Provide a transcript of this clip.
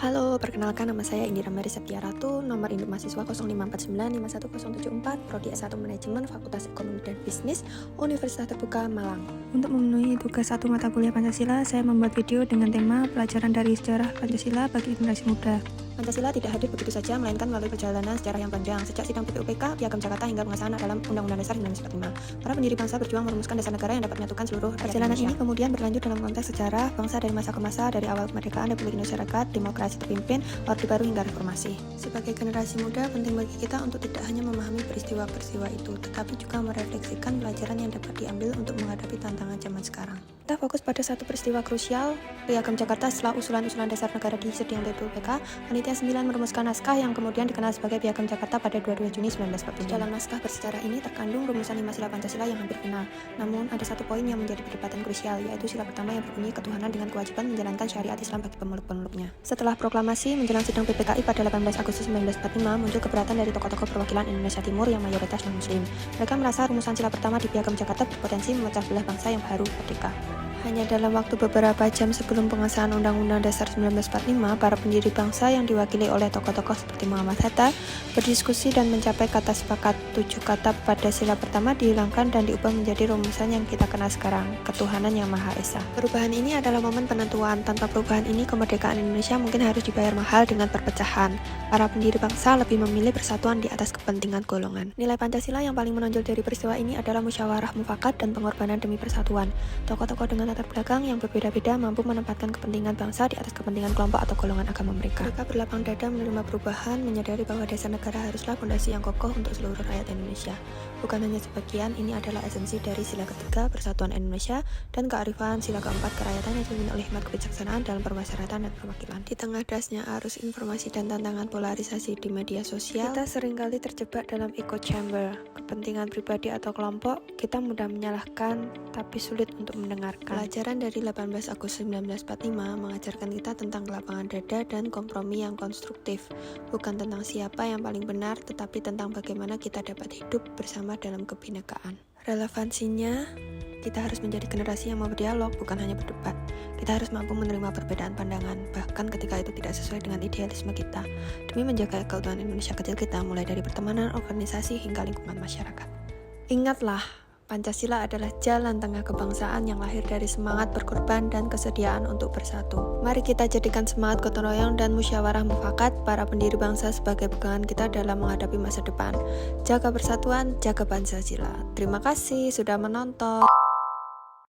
Halo, perkenalkan nama saya Indira Mary Septiaratu, nomor induk mahasiswa 0549511074, Prodi S1 Manajemen, Fakultas Ekonomi dan Bisnis, Universitas Terbuka Malang. Untuk memenuhi tugas satu mata kuliah Pancasila, saya membuat video dengan tema pelajaran dari sejarah Pancasila bagi generasi muda. Pancasila tidak hadir begitu saja, melainkan melalui perjalanan sejarah yang panjang, sejak sidang PPUPK, Piagam Jakarta hingga pengesahan dalam Undang-Undang Dasar 1945. Para pendiri bangsa berjuang merumuskan dasar negara yang dapat menyatukan seluruh rakyat Perjalanan Indonesia. Ini kemudian berlanjut dalam konteks sejarah bangsa dari masa ke masa, dari awal kemerdekaan Republik Indonesia Rakyat, demokrasi terpimpin, Orde Baru hingga reformasi. Sebagai generasi muda, penting bagi kita untuk tidak hanya memahami peristiwa-peristiwa itu, tetapi juga merefleksikan pelajaran yang dapat diambil untuk menghadapi tantangan zaman sekarang. Kita fokus pada satu peristiwa krusial, Piagam Jakarta setelah usulan-usulan dasar negara di sidang PPUPK. Panitia 9 merumuskan naskah yang kemudian dikenal sebagai Piagam Jakarta pada 22 Juni 1945. Dalam naskah bersejarah ini terkandung rumusan 5 sila Pancasila yang hampir final. Namun, ada satu poin yang menjadi perdebatan krusial, yaitu sila pertama yang berbunyi ketuhanan dengan kewajiban menjalankan syariat Islam bagi pemeluk-pemeluknya. Setelah proklamasi menjelang sidang PPKI pada 18 Agustus 1945, muncul keberatan dari tokoh-tokoh perwakilan Indonesia Timur yang mayoritas non-muslim. Mereka merasa rumusan sila pertama di Piagam Jakarta berpotensi memecah belah bangsa yang baru merdeka. Hanya dalam waktu beberapa jam sebelum pengesahan Undang-Undang Dasar 1945, para pendiri bangsa yang diwakili oleh tokoh-tokoh seperti Muhammad Hatta berdiskusi dan mencapai kata sepakat. 7 kata pada sila pertama dihilangkan dan diubah menjadi rumusan yang kita kenal sekarang, ketuhanan yang Maha Esa. Perubahan ini adalah momen penentuan. Tanpa perubahan ini, kemerdekaan Indonesia mungkin harus dibayar mahal dengan perpecahan. Para pendiri bangsa lebih memilih persatuan di atas kepentingan golongan. Nilai Pancasila yang paling menonjol dari peristiwa ini adalah musyawarah mufakat dan pengorbanan demi persatuan. Tokoh-tokoh dengan latar belakang yang berbeda-beda mampu menempatkan kepentingan bangsa di atas kepentingan kelompok atau golongan agama mereka. Mereka berlapang dada menerima perubahan, menyadari bahwa dasar negara haruslah fondasi yang kokoh untuk seluruh rakyat Indonesia. Bukan hanya sebagian, ini adalah esensi dari sila ketiga, persatuan Indonesia, dan kearifan sila keempat, kerakyatan yang dipimpin oleh hikmat kebijaksanaan dalam permasyarakatan dan perwakilan. Di tengah dasnya arus informasi dan tantangan polarisasi di media sosial, kita seringkali terjebak dalam echo chamber. Kepentingan pribadi atau kelompok, kita mudah menyalahkan, tapi sulit untuk mendengarkan. Pelajaran dari 18 Agustus 1945 mengajarkan kita tentang kelapangan dada dan kompromi yang konstruktif, bukan tentang siapa yang paling benar, tetapi tentang bagaimana kita dapat hidup bersama dalam kebinekaan. Relevansinya, kita harus menjadi generasi yang mau berdialog, bukan hanya berdebat. Kita harus mampu menerima perbedaan pandangan, bahkan ketika itu tidak sesuai dengan idealisme kita, demi menjaga keutuhan Indonesia kecil kita, mulai dari pertemanan, organisasi, hingga lingkungan masyarakat. Ingatlah, Pancasila adalah jalan tengah kebangsaan yang lahir dari semangat berkorban dan kesediaan untuk bersatu. Mari kita jadikan semangat gotong royong dan musyawarah mufakat para pendiri bangsa sebagai pegangan kita dalam menghadapi masa depan. Jaga persatuan, jaga Pancasila. Terima kasih sudah menonton.